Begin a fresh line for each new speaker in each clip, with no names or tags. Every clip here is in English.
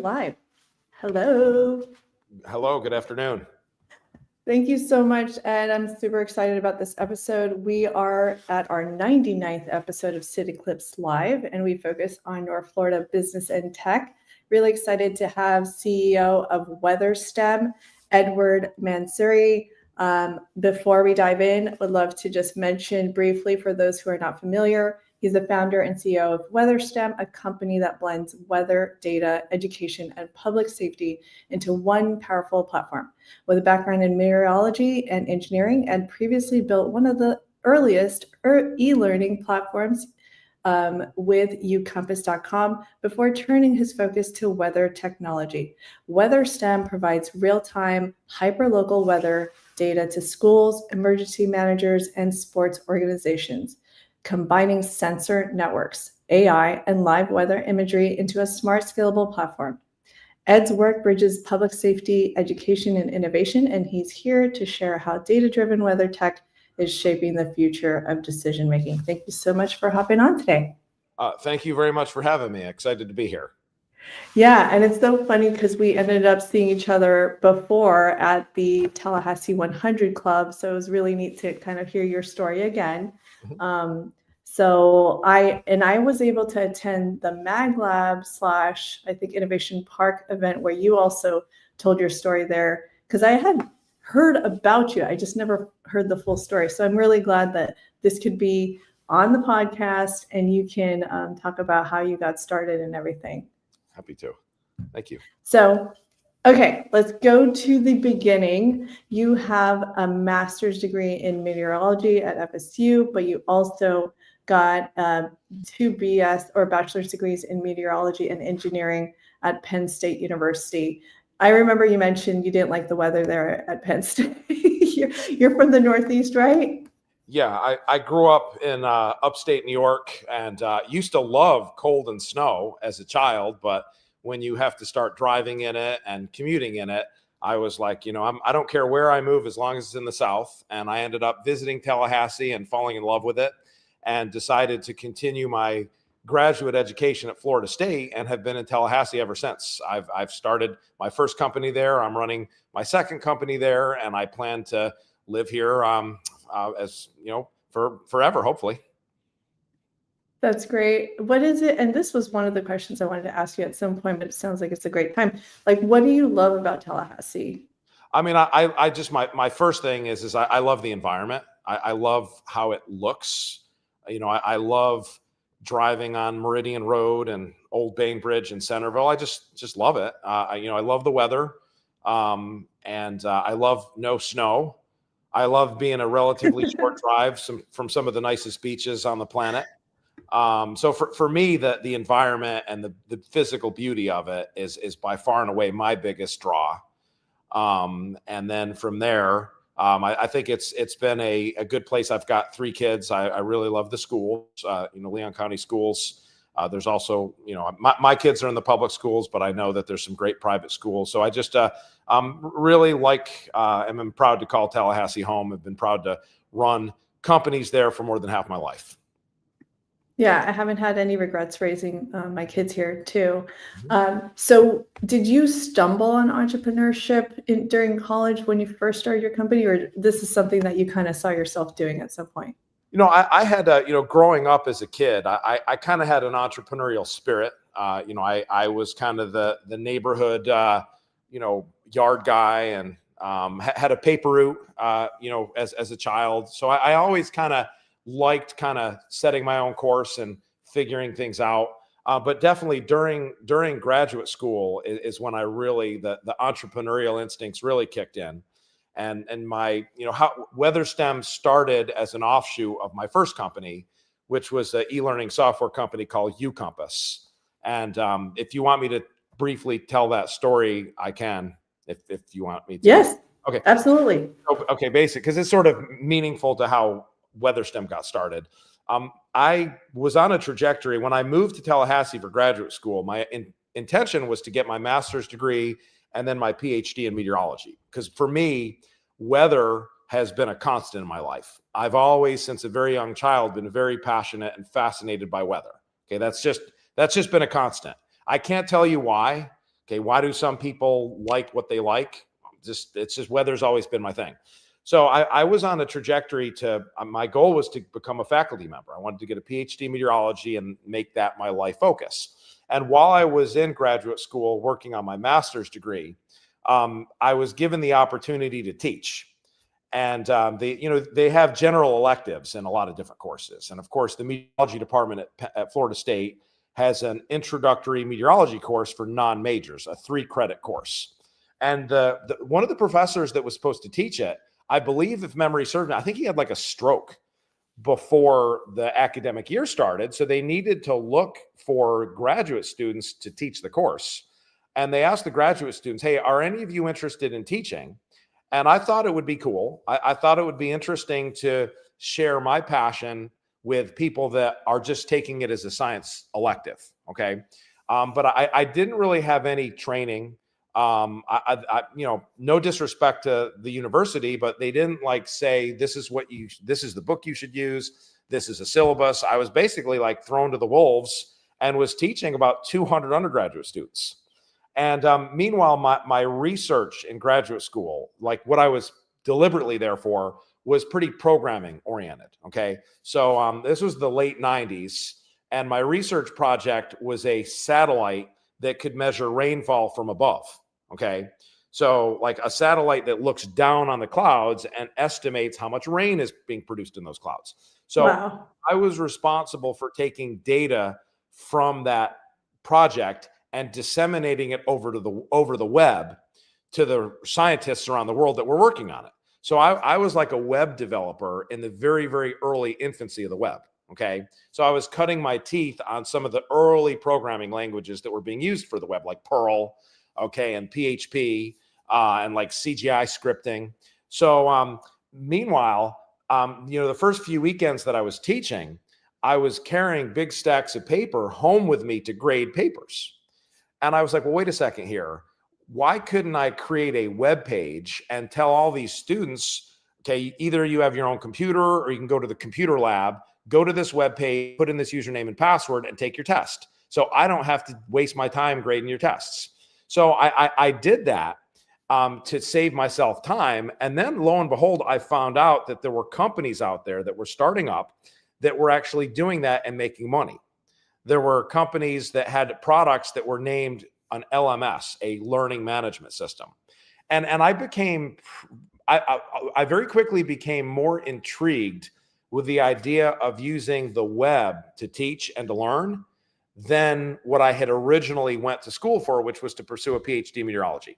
live. Hello.
Hello, good afternoon.
Thank you so much, Ed. I'm super excited about this episode. We are at our 99th episode of CityClips Live, and we focus on North Florida business and tech. Really excited to have CEO of Weatherstem, Ed Mansouri. Before we dive in, would love to just mention briefly for those who are not familiar, he's the founder and CEO of Weatherstem, a company that blends weather, data, education, and public safety into one powerful platform. With a background in meteorology and engineering, and previously built one of the earliest e-learning platforms with ucompass.com before turning his focus to weather technology. Weatherstem provides real-time, hyper-local weather data to schools, emergency managers, and sports organizations, combining sensor networks, AI, and live weather imagery into a smart, scalable platform. Ed's work bridges public safety, education, and innovation, and he's here to share how data-driven weather tech is shaping the future of decision-making. Thank you so much for hopping on today.
Thank you very much for having me. Excited to be here.
Yeah, and it's so funny because we ended up seeing each other before at the Tallahassee 100 Club, so it was really neat to kind of hear your story again. So I was able to attend the MagLab / I think Innovation Park event where you also told your story there, because I had heard about you. I just never heard the full story. So I'm really glad that this could be on the podcast and you can talk about how you got started and everything.
Happy to. Thank you.
So, okay, let's go to the beginning. You have a master's degree in meteorology at FSU, but you also got 2 BS or bachelor's degrees in meteorology and engineering at Penn State University. I remember you mentioned you didn't like the weather there at Penn State. You're from the Northeast, right?
Yeah, I grew up in upstate New York and used to love cold and snow as a child, but when you have to start driving in it and commuting in it, I was like, I don't care where I move as long as it's in the South. And I ended up visiting Tallahassee and falling in love with it and decided to continue my graduate education at Florida State and have been in Tallahassee ever since. I've started my first company there. I'm running my second company there, and I plan to live here as for forever, hopefully.
That's great. What is it? And this was one of the questions I wanted to ask you at some point, but it sounds like it's a great time. Like, what do you love about Tallahassee?
I mean, I just, my first thing is I love the environment. I love how it looks. I love driving on Meridian Road and Old Bainbridge in Centerville. I just love it. I love the weather, and I love no snow. I love being a relatively short drive from some of the nicest beaches on the planet. So for me, the environment and the physical beauty of it is by far and away my biggest draw. And then from there, I think it's been a good place. I've got 3 kids. I really love the schools, Leon County schools. There's also, my kids are in the public schools, but I know that there's some great private schools. So I just really like, I'm proud to call Tallahassee home. I've been proud to run companies there for more than half my life.
Yeah, I haven't had any regrets raising my kids here too. So did you stumble on entrepreneurship during college when you first started your company, or this is something that you kind of saw yourself doing at some point?
I had, growing up as a kid, I kind of had an entrepreneurial spirit. I was kind of the neighborhood, yard guy, and had a paper route, as a child. So I always kind of liked setting my own course and figuring things out. But definitely during graduate school is when I really, the entrepreneurial instincts really kicked in. And my, how Weatherstem started as an offshoot of my first company, which was an e-learning software company called uCompass. And if you want me to briefly tell that story, I can, if you want me to.
Yes.
Okay.
Absolutely.
Okay, basic, because it's sort of meaningful to how Weatherstem got started. I was on a trajectory when I moved to Tallahassee for graduate school. My intention was to get my master's degree and then my PhD in meteorology. Because for me, weather has been a constant in my life. I've always, since a very young child, been very passionate and fascinated by weather. Okay, that's just been a constant. I can't tell you why, Okay. Why do some people like what they like? It's just weather's always been my thing. So I was on a trajectory my goal was to become a faculty member. I wanted to get a PhD in meteorology and make that my life focus. And while I was in graduate school working on my master's degree, I was given the opportunity to teach. And they have general electives in a lot of different courses. And of course, the meteorology department at Florida State has an introductory meteorology course for non-majors, a 3-credit course. And one of the professors that was supposed to teach it, I believe, if memory serves me, I think he had like a stroke before the academic year started. So they needed to look for graduate students to teach the course. And they asked the graduate students, hey, are any of you interested in teaching? And I thought it would be cool. I thought it would be interesting to share my passion with people that are just taking it as a science elective. Okay. But I didn't really have any training. No disrespect to the university, but they didn't like say, this is the book you should use. This is a syllabus. I was basically like thrown to the wolves and was teaching about 200 undergraduate students. And meanwhile, my research in graduate school, like what I was deliberately there for, was pretty programming oriented. Okay. So this was the late 90s. And my research project was a satellite that could measure rainfall from above. Okay. So like a satellite that looks down on the clouds and estimates how much rain is being produced in those clouds. So
Wow.
I was responsible for taking data from that project and disseminating it over the web to the scientists around the world that were working on it. So I was like a web developer in the very, very early infancy of the web. Okay. So I was cutting my teeth on some of the early programming languages that were being used for the web, like Perl, okay, and PHP, and like CGI scripting. So meanwhile, the first few weekends that I was teaching, I was carrying big stacks of paper home with me to grade papers. And I was like, well, wait a second here. Why couldn't I create a web page and tell all these students, okay, either you have your own computer or you can go to the computer lab, go to this web page, put in this username and password and take your test. So I don't have to waste my time grading your tests. So I did that to save myself time. And then lo and behold, I found out that there were companies out there that were starting up that were actually doing that and making money. There were companies that had products that were named an LMS, a learning management system. And I very quickly became more intrigued with the idea of using the web to teach and to learn than what I had originally went to school for, which was to pursue a PhD in meteorology.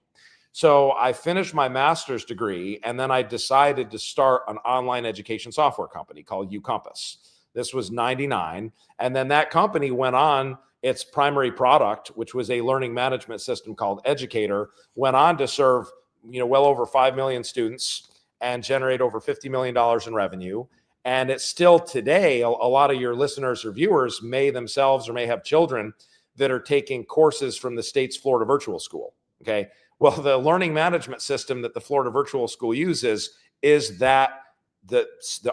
So I finished my master's degree, and then I decided to start an online education software company called UCompass. This was 99. And then that company went on, its primary product, which was a learning management system called Educator, went on to serve, well over 5 million students and generate over $50 million in revenue. And it's still today, a lot of your listeners or viewers may themselves or may have children that are taking courses from the state's Florida Virtual School. Okay. Well, the learning management system that the Florida Virtual School uses is that the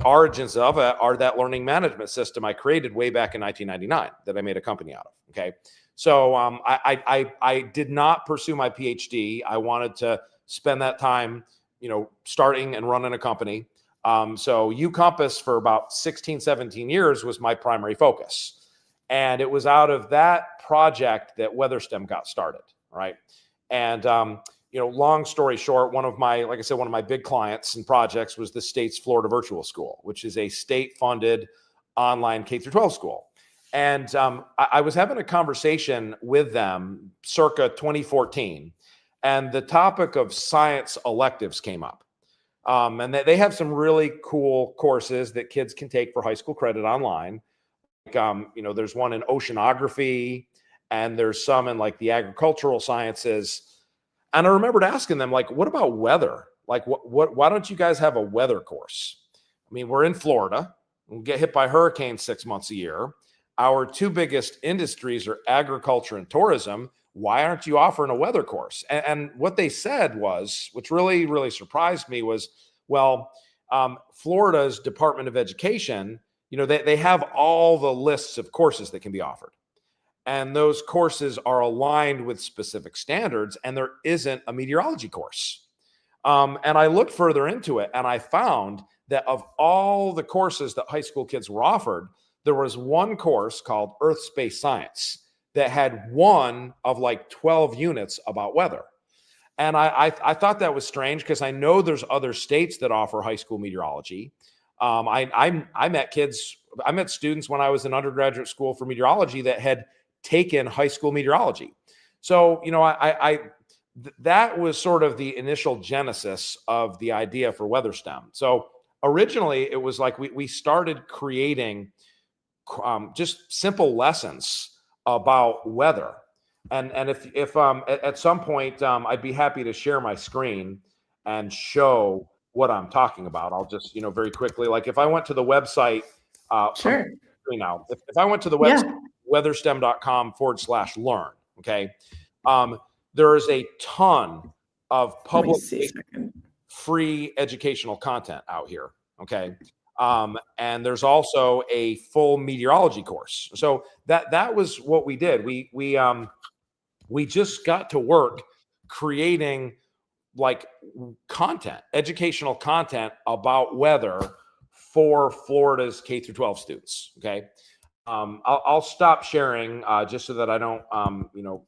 origins of it are that learning management system I created way back in 1999 that I made a company out of. Okay. So I did not pursue my PhD. I wanted to spend that time, starting and running a company. So UCompass for about 16, 17 years was my primary focus. And it was out of that project that Weatherstem got started. Right. And, long story short, one of my big clients and projects was the state's Florida Virtual School, which is a state-funded online K-12 school. And I was having a conversation with them circa 2014, and the topic of science electives came up. And they have some really cool courses that kids can take for high school credit online. Like, there's one in oceanography, and there's some in like the agricultural sciences. And I remembered asking them, like, what about weather? Like, why don't you guys have a weather course? I mean, we're in Florida. We get hit by hurricanes 6 months a year. Our two biggest industries are agriculture and tourism. Why aren't you offering a weather course? And what they said was, which really, really surprised me was, well, Florida's Department of Education, they have all the lists of courses that can be offered. and those courses are aligned with specific standards, and there isn't a meteorology course. And I looked further into it, and I found that of all the courses that high school kids were offered, there was one course called Earth Space Science that had one of like 12 units about weather. And I thought that was strange because I know there's other states that offer high school meteorology. I met students when I was in undergraduate school for meteorology that had taken high school meteorology. So, that was sort of the initial genesis of the idea for Weatherstem. So originally it was like we started creating just simple lessons about weather. And if at some point I'd be happy to share my screen and show what I'm talking about. I'll just, very quickly, like if I went to the website,
Sure.
now, if I went to the website, weatherstem.com/learn, okay, there is a ton of public free educational content out here, okay? And there's also a full meteorology course. So that was what we did. We just got to work creating like content, educational content about weather for Florida's K through 12 students. Okay. I'll stop sharing just so that I don't,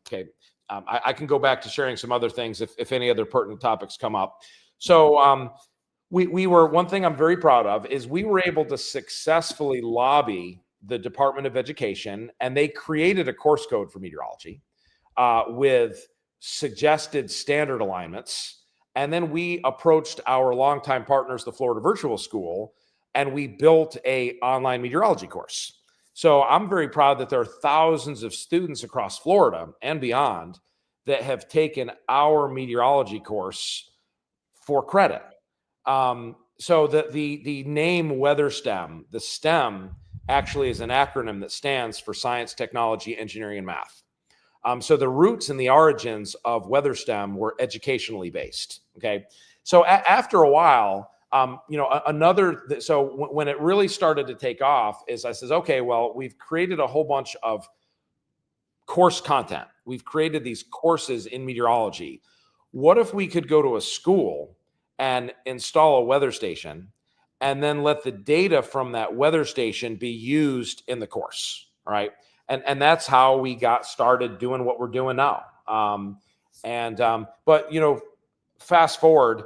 okay. I can go back to sharing some other things if any other pertinent topics come up. So we were, one thing I'm very proud of is we were able to successfully lobby the Department of Education, and they created a course code for meteorology with suggested standard alignments. And then we approached our longtime partners, the Florida Virtual School, and we built an online meteorology course. So I'm very proud that there are thousands of students across Florida and beyond that have taken our meteorology course for credit. So the name Weatherstem, the STEM actually is an acronym that stands for Science, Technology, Engineering, and Math. So the roots and the origins of Weatherstem were educationally based. Okay. So after a while, so when it really started to take off is I says, okay, well, we've created a whole bunch of course content. We've created these courses in meteorology. What if we could go to a school and install a weather station and then let the data from that weather station be used in the course? All right. And that's how we got started doing what we're doing now. But fast forward,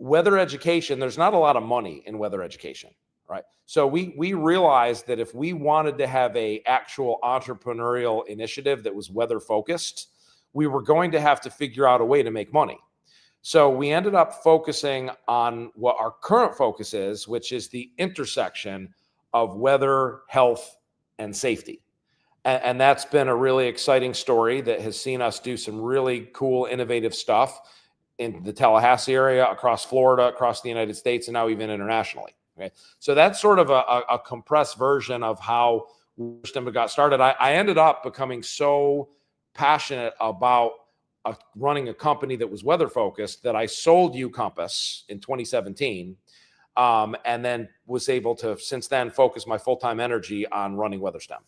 weather education, there's not a lot of money in weather education, right? So we realized that if we wanted to have a actual entrepreneurial initiative that was weather focused, we were going to have to figure out a way to make money. So we ended up focusing on what our current focus is, which is the intersection of weather, health, and safety. And that's been a really exciting story that has seen us do some really cool, innovative stuff in the Tallahassee area, across Florida, across the United States, and now even internationally. Okay, so that's sort of a compressed version of how Weatherstem got started. I ended up becoming so passionate about running a company that was weather focused that I sold UCompass in 2017, and then was able to since then focus my full-time energy on running Weatherstem.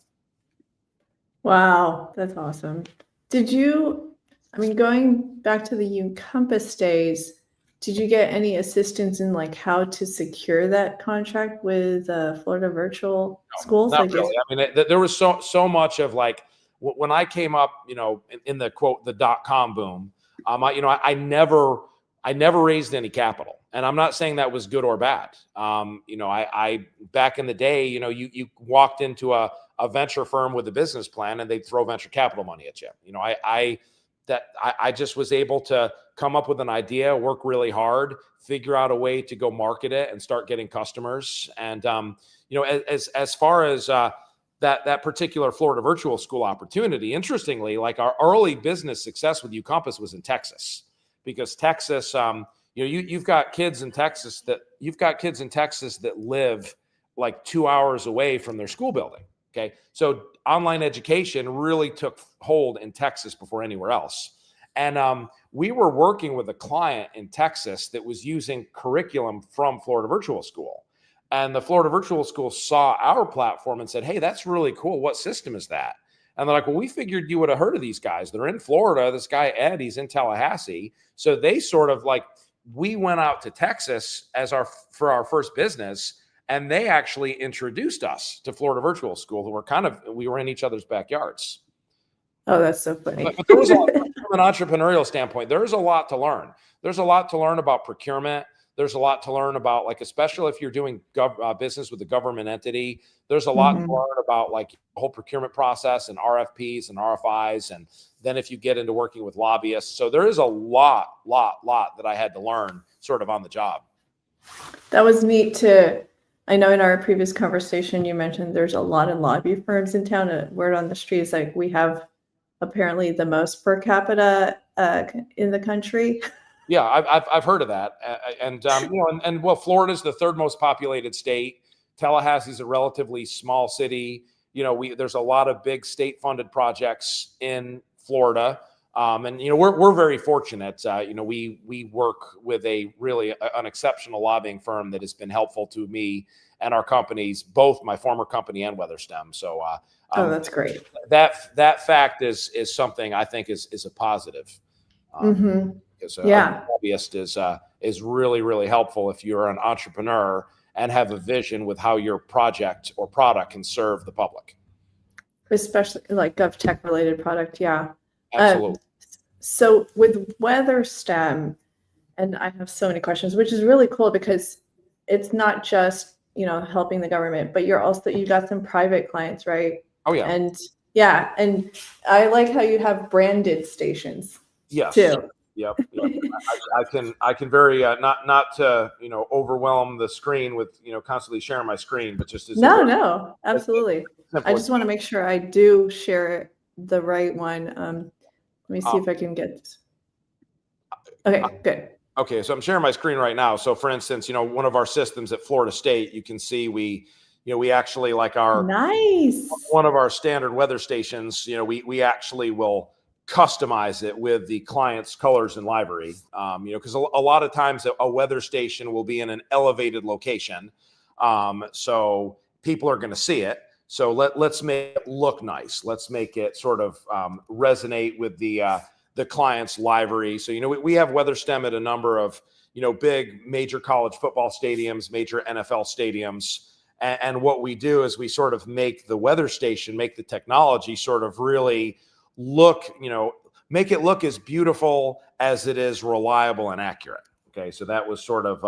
Wow, that's awesome. Going back to the UCompass days, did you get any assistance in like how to secure that contract with Florida Virtual Schools?
Not really. There was so much of like when I came up, in the quote, the .com boom, I never raised any capital. And I'm not saying that was good or bad. I back in the day, you walked into a venture firm with a business plan and they'd throw venture capital money at you. I just was able to come up with an idea, work really hard, figure out a way to go market it and start getting customers. And, as far as that particular Florida Virtual School opportunity, interestingly, like our early business success with UCompass was in Texas, because Texas, you've got kids in Texas that live like 2 hours away from their school building. Okay. So online education really took hold in Texas before anywhere else. And we were working with a client in Texas that was using curriculum from Florida Virtual School. And the Florida Virtual School saw our platform and said, hey, that's really cool. What system is that? And they're like, well, we figured you would have heard of these guys. They're in Florida. This guy, Ed, he's in Tallahassee. So they sort of like, we went out to Texas for our first business, and they actually introduced us to Florida Virtual School, we were in each other's backyards.
Oh, that's so funny.
But there was a lot, from an entrepreneurial standpoint, there's a lot to learn. There's a lot to learn about procurement. There's a lot to learn about, like, especially if you're doing business with a government entity, there's a lot to learn about, like, the whole procurement process and RFPs and RFIs. And then if you get into working with lobbyists, so there is a lot that I had to learn sort of on the job.
That was neat to, I know in our previous conversation, you mentioned there's a lot of lobby firms in town. Word on the street is like, we have apparently the most per capita in the country.
Yeah, I've heard of that, well, Florida's the third most populated state. Tallahassee's a relatively small city. There's a lot of big state-funded projects in Florida, and we're very fortunate. We work with an exceptional lobbying firm that has been helpful to me and our companies, both my former company and Weatherstem. So,
that's great.
That fact is something I think is a positive. Because a lobbyist is really, really helpful if you're an entrepreneur and have a vision with how your project or product can serve the public.
Especially like GovTech related product. Yeah.
Absolutely.
So with Weatherstem, and I have so many questions, which is really cool because it's not just, helping the government, but you got some private clients, right?
Oh yeah.
And I like how you have branded stations.
Yes.
Too.
Yep. I can very not to overwhelm the screen with constantly sharing my screen, but just as
no, absolutely. I just want to make sure I do share the right one. Let me see if I can get this. Okay, good.
Okay, so I'm sharing my screen right now. So for instance, one of our systems at Florida State, you can see we actually, like, our
nice
one of our standard weather stations, we actually will customize it with the client's colors and livery, because a lot of times a weather station will be in an elevated location, so people are going to see it. So let's make it look nice. Let's make it sort of resonate with the client's livery. So we have Weatherstem at a number of big major college football stadiums, major NFL stadiums, and what we do is we sort of make the weather station, make the technology sort of really make it look as beautiful as it is reliable and accurate. Okay, so that was sort of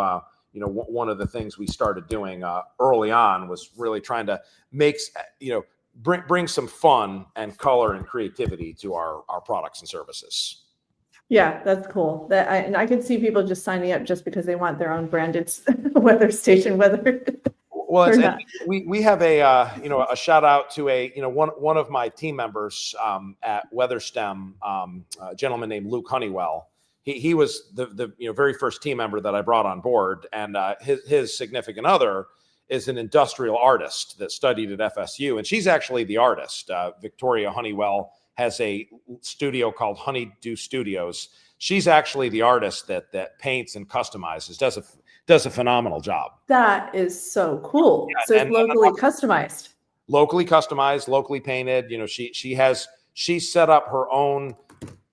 one of the things we started doing early on, was really trying to bring some fun and color and creativity to our products and services.
Yeah, that's cool. And I could see people just signing up just because they want their own branded weather station.
Well, we have a shout out to one of my team members at Weatherstem, a gentleman named Luke Honeywell. He was the very first team member that I brought on board, and his significant other is an industrial artist that studied at FSU, and she's actually the artist. Victoria Honeywell has a studio called Honeydew Studios. She's actually the artist that paints and customizes, does a phenomenal job.
That is so cool. Yeah, so it's locally customized.
Locally customized, locally painted. She set up her own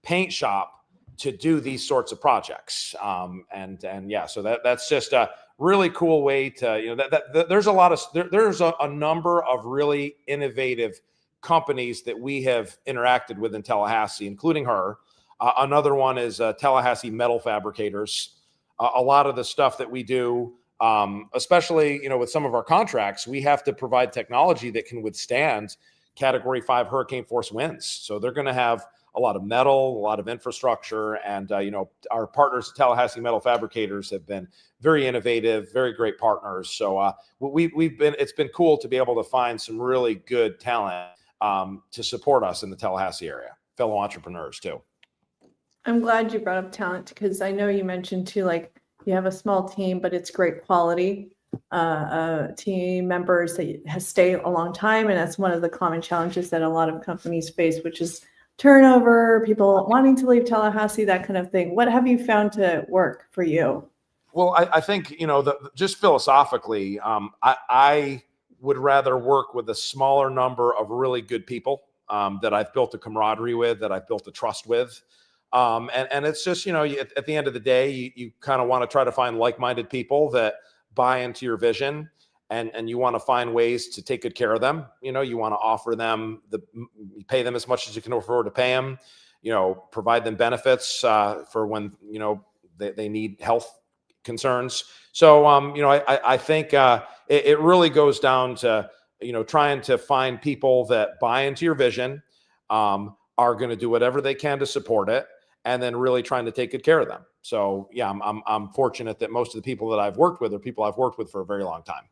paint shop to do these sorts of projects. So that's just a really cool way to, there's a number of really innovative companies that we have interacted with in Tallahassee, including her. Another one is Tallahassee Metal Fabricators. A lot of the stuff that we do, especially, with some of our contracts, we have to provide technology that can withstand Category 5 hurricane force winds. So they're going to have a lot of metal, a lot of infrastructure, and our partners, Tallahassee Metal Fabricators, have been very innovative, very great partners. So it's been cool to be able to find some really good talent to support us in the Tallahassee area, fellow entrepreneurs too.
I'm glad you brought up talent, because I know you mentioned too, like, you have a small team, but it's great quality team members that stay a long time. And that's one of the common challenges that a lot of companies face, which is turnover, people wanting to leave Tallahassee, that kind of thing. What have you found to work for you?
Well, I think, just philosophically, I would rather work with a smaller number of really good people that I've built a camaraderie with, that I've built a trust with. And it's just, at the end of the day, you kind of want to try to find like-minded people that buy into your vision, and you want to find ways to take good care of them. You want to offer them pay them as much as you can afford to pay them, provide them benefits for when, they need health concerns. So, I think it really goes down to, trying to find people that buy into your vision, are going to do whatever they can to support it, and then really trying to take good care of them. So yeah, I'm fortunate that most of the people that I've worked with are people I've worked with for a very long time.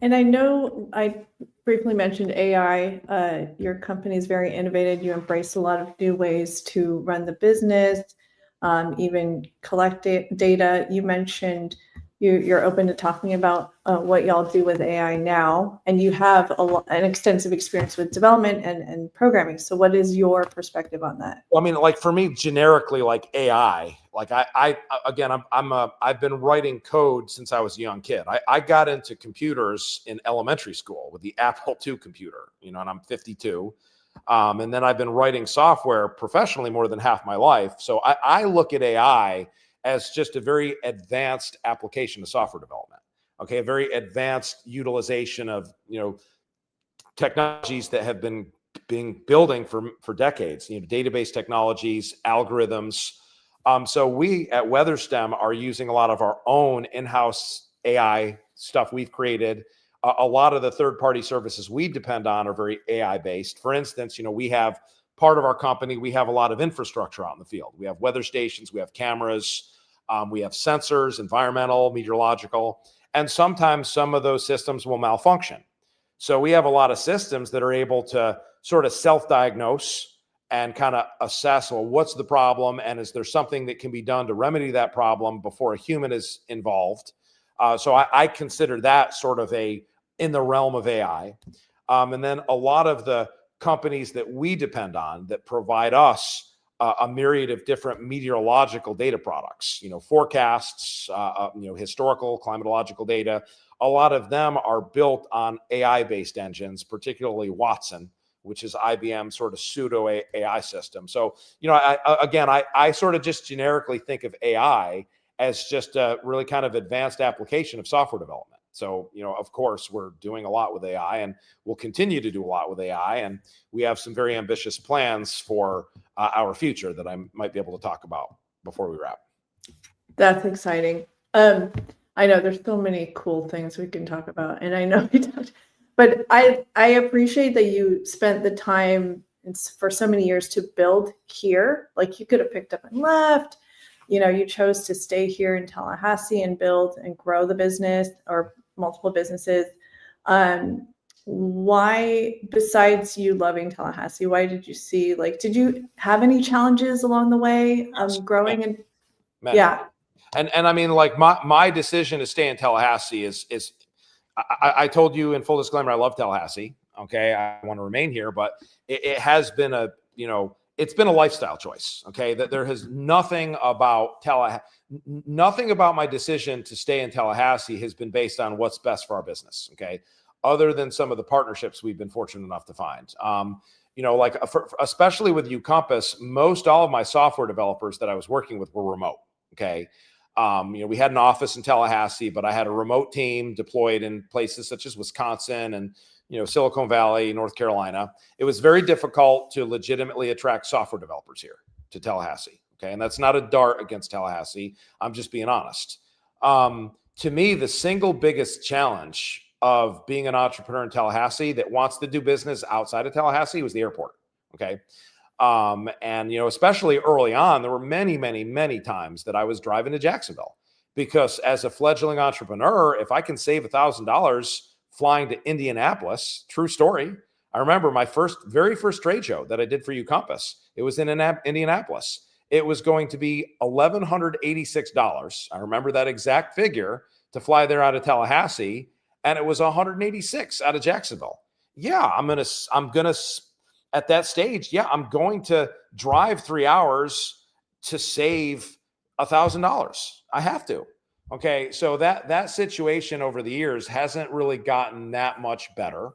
And I know I briefly mentioned AI. Your company is very innovative. You embrace a lot of new ways to run the business, even collect data. You mentioned you're open to talking about what y'all do with AI now, and you have an extensive experience with development and programming. So what is your perspective on that?
Well, I mean, like for me, generically, like AI, like I've been writing code since I was a young kid. I got into computers in elementary school with the Apple II computer, and I'm 52. And then I've been writing software professionally more than half my life. So I look at AI as just a very advanced application of software development. Okay, a very advanced utilization of technologies that have been building for decades. Database technologies, algorithms. So we at Weatherstem are using a lot of our own in-house AI stuff we've created. A lot of the third-party services we depend on are very AI-based. For instance, we have part of our company, we have a lot of infrastructure out in the field. We have weather stations, we have cameras, we have sensors, environmental, meteorological, and sometimes some of those systems will malfunction. So we have a lot of systems that are able to sort of self-diagnose and kind of assess, well, what's the problem? And is there something that can be done to remedy that problem before a human is involved? So I consider that sort of in the realm of AI. And then a lot of the companies that we depend on that provide us a myriad of different meteorological data products, forecasts, historical climatological data. A lot of them are built on AI-based engines, particularly Watson, which is IBM's sort of pseudo AI system. So, I sort of just generically think of AI as just a really kind of advanced application of software development. So, of course, we're doing a lot with AI, and we'll continue to do a lot with AI. And we have some very ambitious plans for our future that I might be able to talk about before we wrap.
That's exciting. I know there's so many cool things we can talk about, and I know we don't, but I appreciate that you spent the time for so many years to build here. Like, you could have picked up and left. You chose to stay here in Tallahassee and build and grow the business, or multiple businesses. Why, besides you loving Tallahassee, why did you see, did you have any challenges along the way growing? And yeah.
And I mean, like my decision to stay in Tallahassee is I told you in full disclaimer, I love Tallahassee. Okay. I want to remain here, but it has been it's been a lifestyle choice. Okay. That there has nothing about nothing about my decision to stay in Tallahassee has been based on what's best for our business. Okay. Other than some of the partnerships we've been fortunate enough to find. Especially with UCompass, most all of my software developers that I was working with were remote. Okay. We had an office in Tallahassee, but I had a remote team deployed in places such as Wisconsin and, Silicon Valley, North Carolina. It was very difficult to legitimately attract software developers here to Tallahassee. Okay. And that's not a dart against Tallahassee. I'm just being honest. To me, the single biggest challenge of being an entrepreneur in Tallahassee that wants to do business outside of Tallahassee was the airport. Okay. And, especially early on, there were many, many, many times that I was driving to Jacksonville, because as a fledgling entrepreneur, if I can save $1,000 flying to Indianapolis, true story. I remember my very first trade show that I did for UCompass. It was in Indianapolis. It was going to be $1,186. I remember that exact figure to fly there out of Tallahassee. And it was $186 out of Jacksonville. Yeah, I'm going to at that stage, I'm going to drive 3 hours to save $1,000. I have to. Okay. So that situation over the years hasn't really gotten that much better.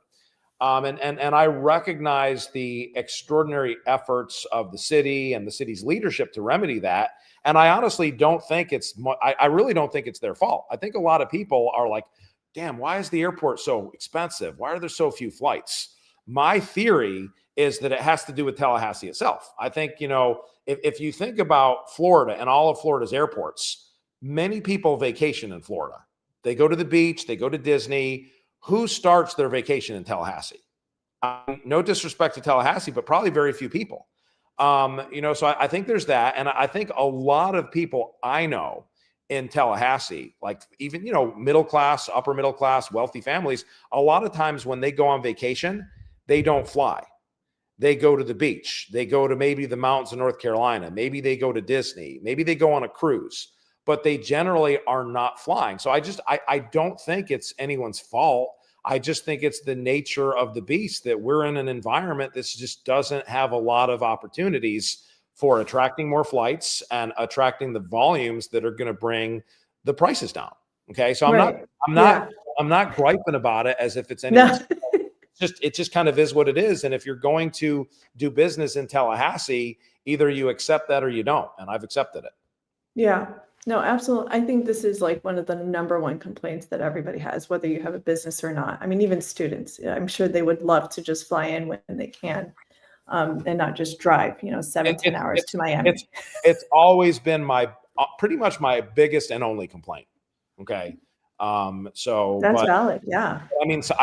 And I recognize the extraordinary efforts of the city and the city's leadership to remedy that. And I honestly don't think I really don't think it's their fault. I think a lot of people are like, damn, why is the airport so expensive? Why are there so few flights? My theory is that it has to do with Tallahassee itself. I think, if you think about Florida and all of Florida's airports, many people vacation in Florida. They go to the beach, they go to Disney. Who starts their vacation in Tallahassee? No disrespect to Tallahassee, but probably very few people. So I think there's that. And I think a lot of people I know in Tallahassee, like even, middle class, upper middle class, wealthy families, a lot of times when they go on vacation, they don't fly. They go to the beach. They go to maybe the mountains of North Carolina. Maybe they go to Disney. Maybe they go on a cruise, but they generally are not flying. So I don't think it's anyone's fault. I just think it's the nature of the beast that we're in an environment that just doesn't have a lot of opportunities for attracting more flights and attracting the volumes that are going to bring the prices down. Okay. So I'm not griping about it as if it's anyone's fault. It just kind of is what it is. And if you're going to do business in Tallahassee, either you accept that or you don't. And I've accepted it.
Yeah, no, absolutely. I think this is like one of the number one complaints that everybody has, whether you have a business or not. I mean, even students, I'm sure they would love to just fly in when they can, and not just drive, 10 hours to Miami.
It's always been pretty much my biggest and only complaint. Okay.
That's valid. Yeah.
I mean, so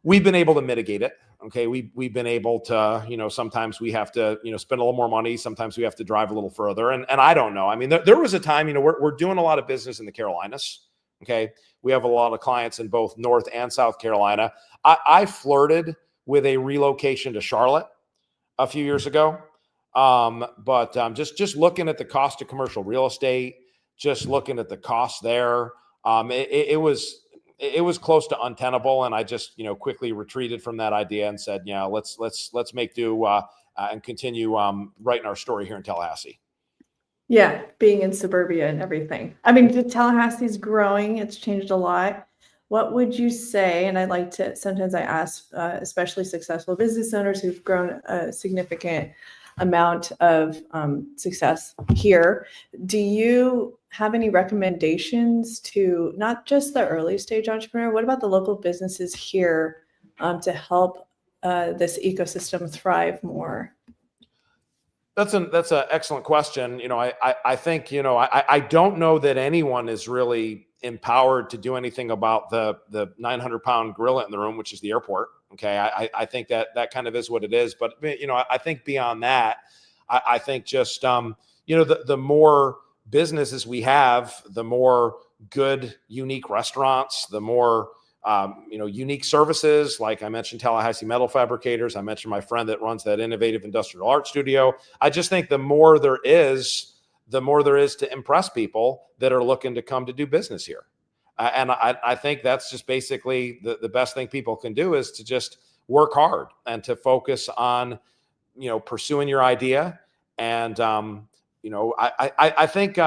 we've been able to mitigate it. Okay. We've been able to, sometimes we have to, spend a little more money. Sometimes we have to drive a little further. And I don't know. I mean, there was a time, we're doing a lot of business in the Carolinas. Okay. We have a lot of clients in both North and South Carolina. I flirted with a relocation to Charlotte a few years ago. But just looking at the cost of commercial real estate, just looking at the cost there, it was close to untenable, and I just quickly retreated from that idea and said, let's make do and continue writing our story here in Tallahassee.
Yeah, being in suburbia and everything. I mean, Tallahassee's growing; it's changed a lot. What would you say? And sometimes I ask, especially successful business owners who've grown a significant amount of success here. Do you have any recommendations to not just the early stage entrepreneur? What about the local businesses here to help this ecosystem thrive more?
That's an excellent question. I think, I don't know that anyone is really empowered to do anything about the 900-pound gorilla in the room, which is the airport. Okay. I think that kind of is what it is. But, I think beyond that, I think just, the more businesses we have, the more good, unique restaurants, the more, unique services. Like I mentioned, Tallahassee Metal Fabricators. I mentioned my friend that runs that innovative industrial art studio. I just think the more there is to impress people that are looking to come to do business here. And I think that's just basically the best thing people can do is to just work hard and to focus on, pursuing your idea. And, I think,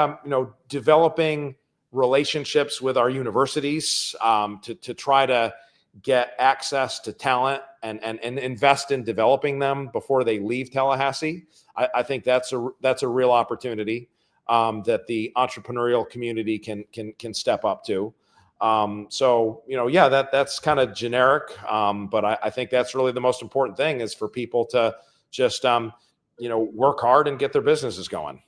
developing relationships with our universities to try to get access to talent and invest in developing them before they leave Tallahassee. I think that's a real opportunity that the entrepreneurial community can step up to. That's kind of generic. But I think that's really the most important thing is for people to just, work hard and get their businesses going.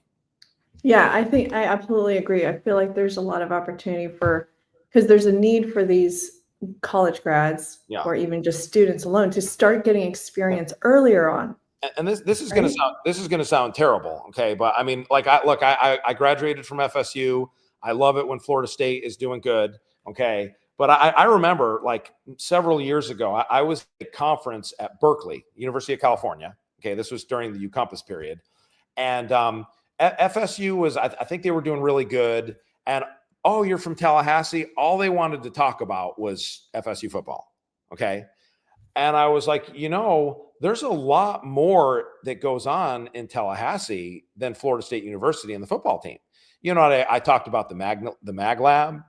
Yeah, I think I absolutely agree. I feel like there's a lot of opportunity because there's a need for these college grads or even just students alone to start getting experience earlier on.
And this is going to sound terrible. Okay. But I mean, I graduated from FSU. I love it when Florida State is doing good. Okay. But I remember like several years ago, I was at a conference at Berkeley, University of California. Okay. This was during the UCompass period. And, FSU was, I think they were doing really good. And, oh, you're from Tallahassee. All they wanted to talk about was FSU football. Okay. And I was like, there's a lot more that goes on in Tallahassee than Florida State University and the football team. I talked about the Mag Lab.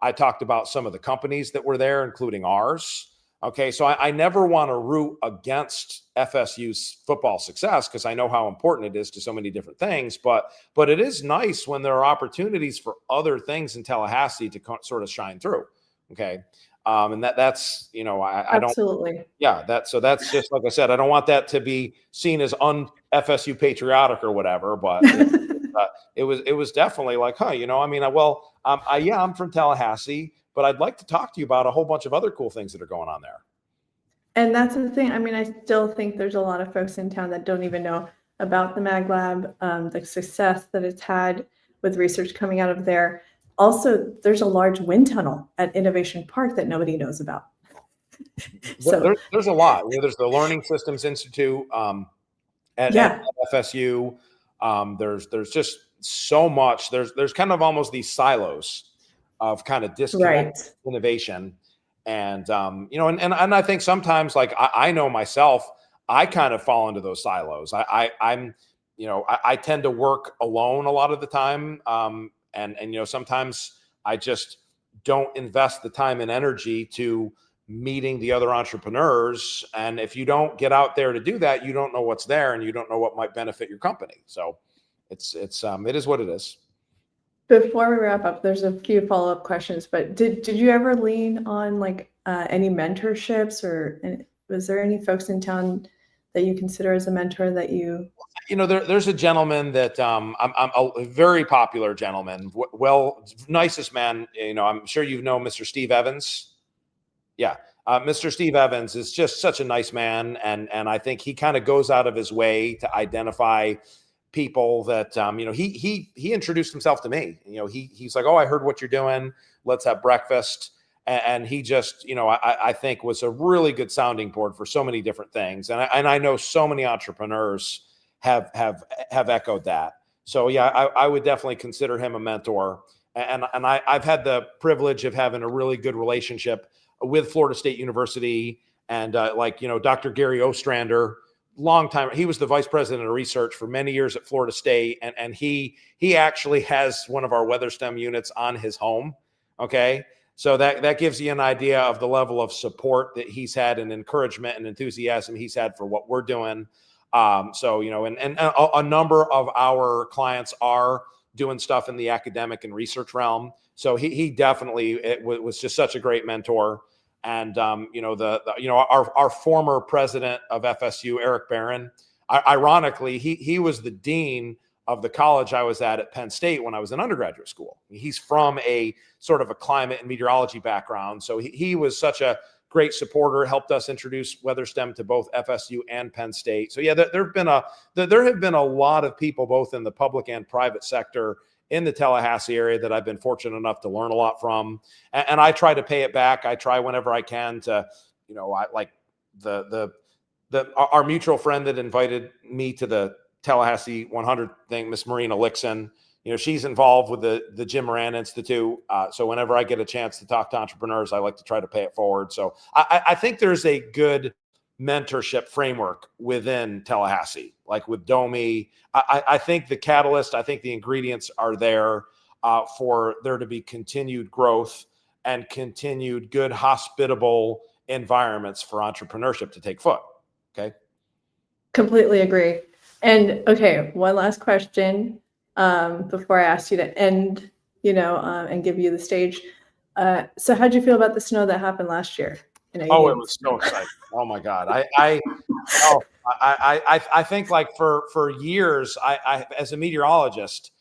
I talked about some of the companies that were there, including ours. Okay, so I never want to root against FSU's football success because I know how important it is to so many different things. But it is nice when there are opportunities for other things in Tallahassee to sort of shine through. Okay, and that's I don't.
Absolutely.
Yeah, that's just like I said. I don't want that to be seen as FSU patriotic or whatever. But it was definitely like, huh, I mean, I'm from Tallahassee, but I'd like to talk to you about a whole bunch of other cool things that are going on there.
And that's the thing. I mean, I still think there's a lot of folks in town that don't even know about the Mag Lab, the success that it's had with research coming out of there. Also, there's a large wind tunnel at Innovation Park that nobody knows about. So
There's a lot. There's the Learning Systems Institute at FSU. There's just so much. There's kind of almost these silos of kind of disconnected innovation. And and I think sometimes, like I know myself, I kind of fall into those silos. I'm I tend to work alone a lot of the time. And sometimes I just don't invest the time and energy to meeting the other entrepreneurs. And if you don't get out there to do that, you don't know what's there and you don't know what might benefit your company. So it is what it is.
Before we wrap up, there's a few follow-up questions, but did you ever lean on like any mentorships, or was there any folks in town that you consider as a mentor that you?
There's a gentleman that I'm a very popular gentleman, nicest man. I'm sure you know Mr. Steve Evans. Yeah. Mr. Steve Evans is just such a nice man. And I think he kind of goes out of his way to identify people that, he introduced himself to me. He's like, oh, I heard what you're doing. Let's have breakfast. And he just, I think was a really good sounding board for so many different things. And I know so many entrepreneurs have echoed that. So yeah, I would definitely consider him a mentor. And I've had the privilege of having a really good relationship with Florida State University and Dr. Gary Ostrander, long time. He was the vice president of research for many years at Florida State. And he actually has one of our Weatherstem units on his home. Okay. So that gives you an idea of the level of support that he's had and encouragement and enthusiasm he's had for what we're doing. So, and a number of our clients are doing stuff in the academic and research realm. So he definitely was just such a great mentor. And our former president of FSU, Eric Barron, ironically, he was the dean of the college I was at Penn State when I was in undergraduate school. He's from a sort of a climate and meteorology background. So he was such a great supporter, helped us introduce Weatherstem to both FSU and Penn State. So yeah, there have been a lot of people, both in the public and private sector in the Tallahassee area, that I've been fortunate enough to learn a lot from. And I try to pay it back. I try whenever I can to, I like our mutual friend that invited me to the Tallahassee 100 thing, Miss Marina Lixon. She's involved with the Jim Moran Institute. So whenever I get a chance to talk to entrepreneurs, I like to try to pay it forward. So I think there's a good mentorship framework within Tallahassee, like with Domi. I think the catalyst, I think the ingredients are there for there to be continued growth and continued good, hospitable environments for entrepreneurship to take foot. Okay.
Completely agree. And okay, one last question before I ask you to end, and give you the stage. So how'd you feel about the snow that happened last year?
It was so exciting. Oh my God. I think like for years, I as a meteorologist,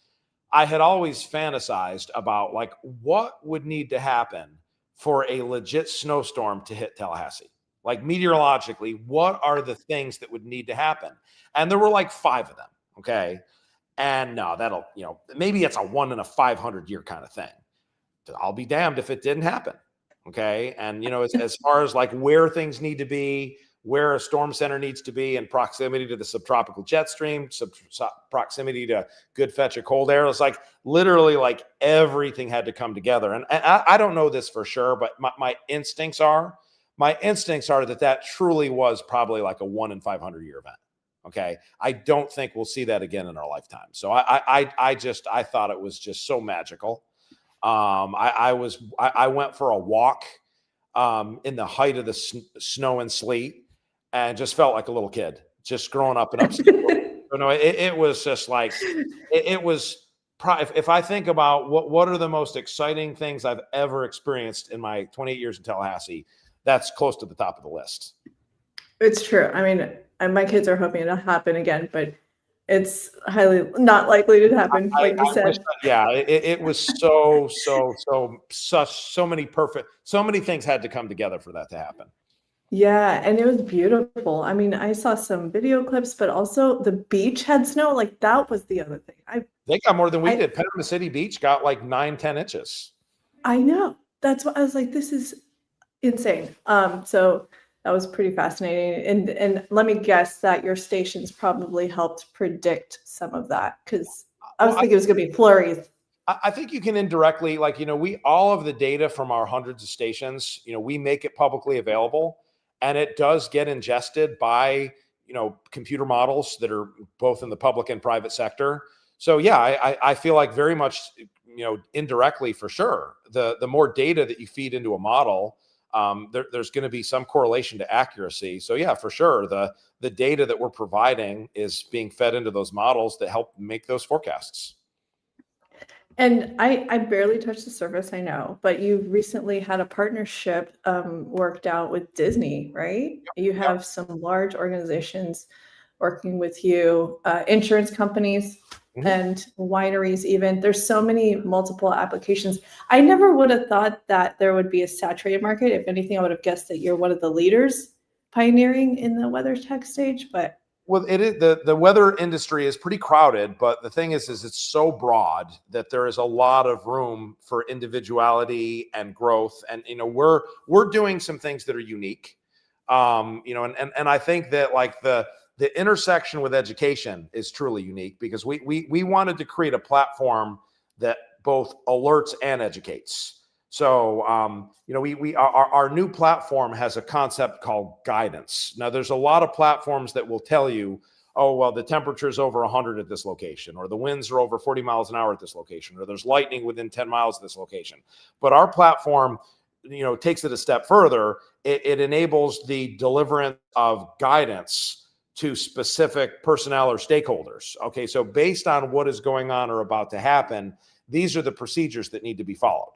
I had always fantasized about like what would need to happen for a legit snowstorm to hit Tallahassee. Like meteorologically, what are the things that would need to happen? And there were like 5 of them. Okay. And no, that'll, maybe it's a 1 in a 500 year kind of thing. I'll be damned if it didn't happen. Okay. And, as far as like where things need to be, where a storm center needs to be in proximity to the subtropical jet stream, proximity to good fetch of cold air, it's like literally like everything had to come together. And I don't know this for sure, but my instincts are that truly was probably like a 1 in 500 year event. Okay. I don't think we'll see that again in our lifetime. So I thought it was just so magical. I went for a walk in the height of the snow and sleet, and just felt like a little kid, just growing up in upstate. So no, it was just like, it was, if I think about what are the most exciting things I've ever experienced in my 28 years in Tallahassee, that's close to the top of the list.
It's true. I mean, and my kids are hoping it'll happen again, but it's highly not likely to happen, like you said.
Yeah, it was so many things had to come together for that to happen.
Yeah, and it was beautiful. I mean, I saw some video clips, but also the beach had snow. Like that was the other thing.
They got more than we did. Panama City Beach got like 9-10 inches.
I know. That's what I was like, this is insane. So that was pretty fascinating. And let me guess that your stations probably helped predict some of that, because I was thinking it was going to be flurries.
I think you can indirectly, like, all of the data from our hundreds of stations, we make it publicly available, and it does get ingested by, computer models that are both in the public and private sector. So yeah, I feel like very much, indirectly for sure, the more data that you feed into a model, there's going to be some correlation to accuracy. So yeah, for sure, the data that we're providing is being fed into those models that help make those forecasts.
And I barely touched the surface, I know, but you recently had a partnership worked out with Disney, right? You have some large organizations working with you, insurance companies and wineries even. There's so many multiple applications. I never would have thought that there would be a saturated market. If anything, I would have guessed that you're one of the leaders pioneering in the weather tech stage, but
well, it is, the weather industry is pretty crowded, but the thing is it's so broad that there is a lot of room for individuality and growth. And we're doing some things that are unique. And I think that like the intersection with education is truly unique, because we wanted to create a platform that both alerts and educates. So, our new platform has a concept called guidance. Now, there's a lot of platforms that will tell you, oh, well, the temperature is over 100 at this location, or the winds are over 40 miles an hour at this location, or there's lightning within 10 miles of this location. But our platform, takes it a step further. It enables the deliverance of guidance to specific personnel or stakeholders. Okay, so based on what is going on or about to happen, these are the procedures that need to be followed.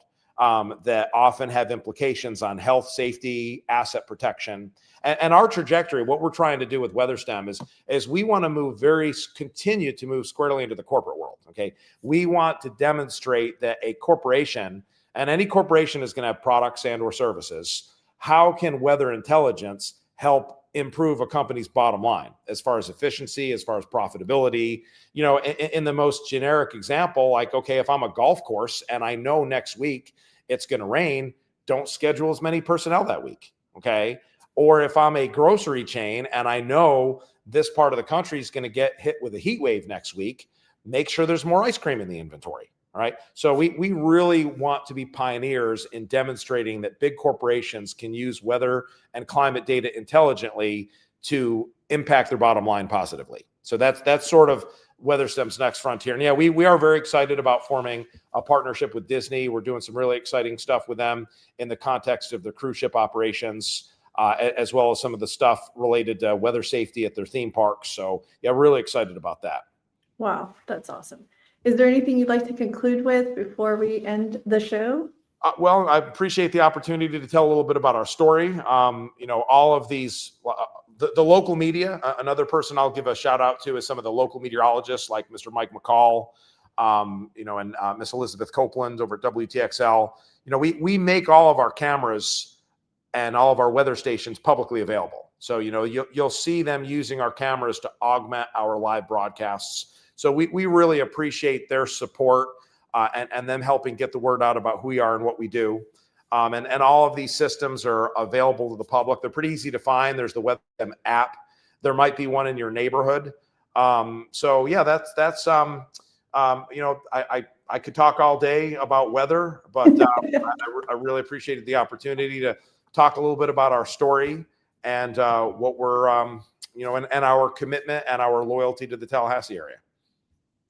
That often have implications on health, safety, asset protection, and our trajectory. What we're trying to do with Weatherstem is we want to continue to move squarely into the corporate world. Okay, we want to demonstrate that a corporation, and any corporation is going to have products and or services. How can weather intelligence help improve a company's bottom line as far as efficiency, as far as profitability? In the most generic example, like, okay, if I'm a golf course and I know next week it's going to rain, don't schedule as many personnel that week. Okay. Or if I'm a grocery chain and I know this part of the country is going to get hit with a heat wave next week, make sure there's more ice cream in the inventory. All right. So we really want to be pioneers in demonstrating that big corporations can use weather and climate data intelligently to impact their bottom line positively. So that's sort of Weatherstem's next frontier. And yeah, we are very excited about forming a partnership with Disney. We're doing some really exciting stuff with them in the context of the cruise ship operations, as well as some of the stuff related to weather safety at their theme parks. So yeah, really excited about that.
Wow, that's awesome. Is there anything you'd like to conclude with before we end the show?
Well, I appreciate the opportunity to tell a little bit about our story. All of these, the local media, another person I'll give a shout out to is some of the local meteorologists like Mr. Mike McCall, and Miss Elizabeth Copeland over at WTXL. We make all of our cameras and all of our weather stations publicly available. So, you'll see them using our cameras to augment our live broadcasts. So we really appreciate their support and them helping get the word out about who we are and what we do. And all of these systems are available to the public. They're pretty easy to find. There's the Weatherstem app. There might be one in your neighborhood. So yeah, that's I could talk all day about weather, but I really appreciated the opportunity to talk a little bit about our story and what we're and our commitment and our loyalty to the Tallahassee area.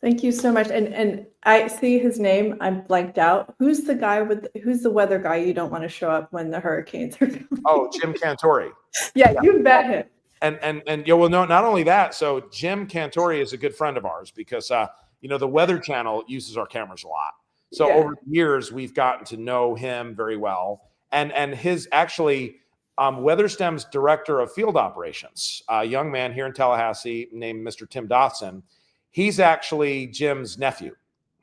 Thank you so much. And I see his name. I'm blanked out. Who's the weather guy you don't want to show up when the hurricanes are coming?
Oh, Jim Cantori.
Yeah, you bet him.
And you will know, not only that, so Jim Cantori is a good friend of ours because the Weather Channel uses our cameras a lot. So over the years, we've gotten to know him very well. And his actually Weatherstem's director of field operations, a young man here in Tallahassee named Mr. Tim Dotson. He's actually Jim's nephew.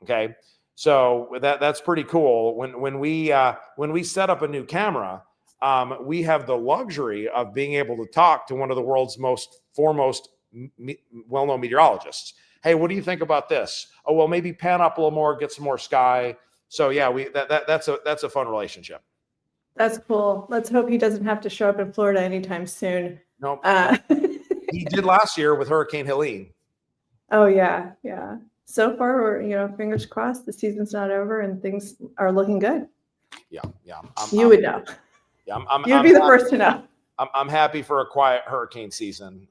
Okay. So that's pretty cool. When we set up a new camera, we have the luxury of being able to talk to one of the world's most foremost well-known meteorologists. Hey, what do you think about this? Oh, well, maybe pan up a little more, get some more sky. So yeah, that's a fun relationship.
That's cool. Let's hope he doesn't have to show up in Florida anytime soon.
Nope. He did last year with Hurricane Helene.
Oh yeah. So far, we're fingers crossed. The season's not over and things are looking good.
Yeah.
You would know.
Yeah,
You'd be the first to know.
I'm happy for a quiet hurricane season.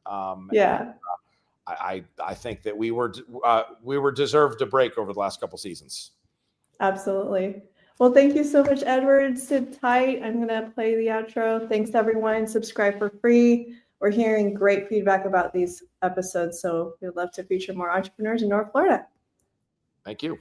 Yeah.
I think that we were deserved a break over the last couple seasons.
Absolutely. Well, thank you so much, Edward. Sit tight. I'm going to play the outro. Thanks, everyone. Subscribe for free. We're hearing great feedback about these episodes, so we'd love to feature more entrepreneurs in North Florida.
Thank you.